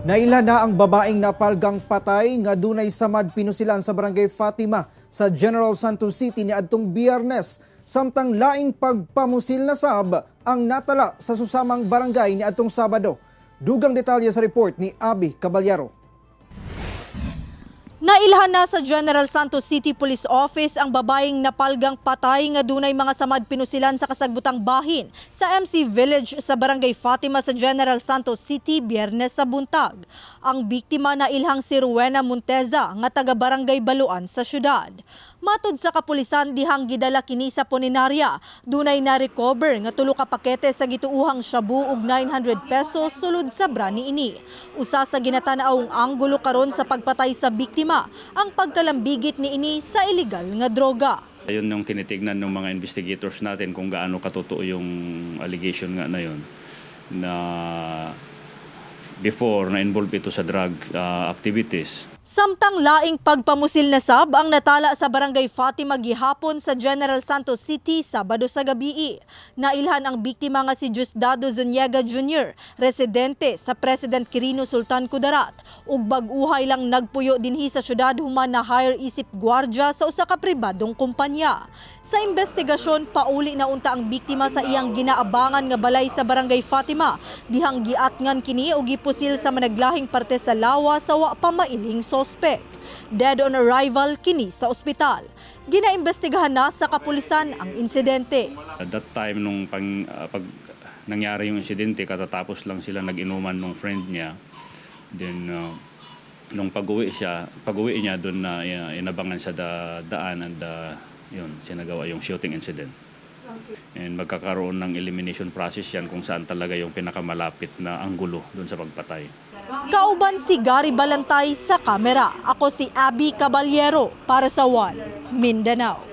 Nailhan na ang babaeng napalgang patay nga dunay samad pinusilan sa barangay Fatima sa General Santos City niadtong Biyernes. Samtang laing pagpamusil na sab ang natala sa susamang barangay niadtong Sabado. Dugang detalye sa report ni Abby Caballero. Nailhan na sa General Santos City Police Office ang babaeng napalgang patay nga dunay mga samad pinusilan sa kasagbutang bahin sa MC Village sa Barangay Fatima sa General Santos City Biyernes sa buntag. Ang biktima na ilhang si Rowena Monteza nga taga Barangay Baluan sa syudad. Matud sa kapulisan dihang gidala kini sa punerarya, dunay na-recover nga tulo ka pakete sa gituuhang shabu og 900 pesos sulod sa brani ini. Usa sa ginatanaong anggulo karon sa pagpatay sa biktima ang pagkalambigit ni ini sa illegal nga droga. Ayun yung tinitignan ng mga investigators natin kung gaano katotoo yung allegation nga na yun na before na-involve ito sa drug activities. Samtang laing pagpamusil na sab ang natala sa Barangay Fatima gihapon sa General Santos City Sabado sa gabii. Nailhan ang biktima nga si Diosdado Zuniaga Jr., residente sa President Quirino Sultan Kudarat, ug bag-uhay lang nagpuyo dinhi sa syudad human na hire isip gwardya sa usa ka pribadong kumpanya. Sa investigasyon, pauli na unta ang biktima sa iyang ginaabangan nga balay sa Barangay Fatima, dihang giatngan kini og gipusil sa managlahing parte sa lawa sa wa pa mailing sospek. Dead on arrival kini sa ospital. Ginaimbestigahan na sa kapulisan ang insidente. At that time nung pag nangyari yung insidente, katatapos lang sila nag-inuman nung friend niya. Then nung pag-uwi niya doon na inabangan sa daan and yun, sinagawa yung shooting incident. And magkakaroon ng elimination process yan kung saan talaga yung pinakamalapit na anggulo doon sa pagpatay. Kauban si Gary Balantay sa kamera. Ako si Abby Caballero para sa One Mindanao.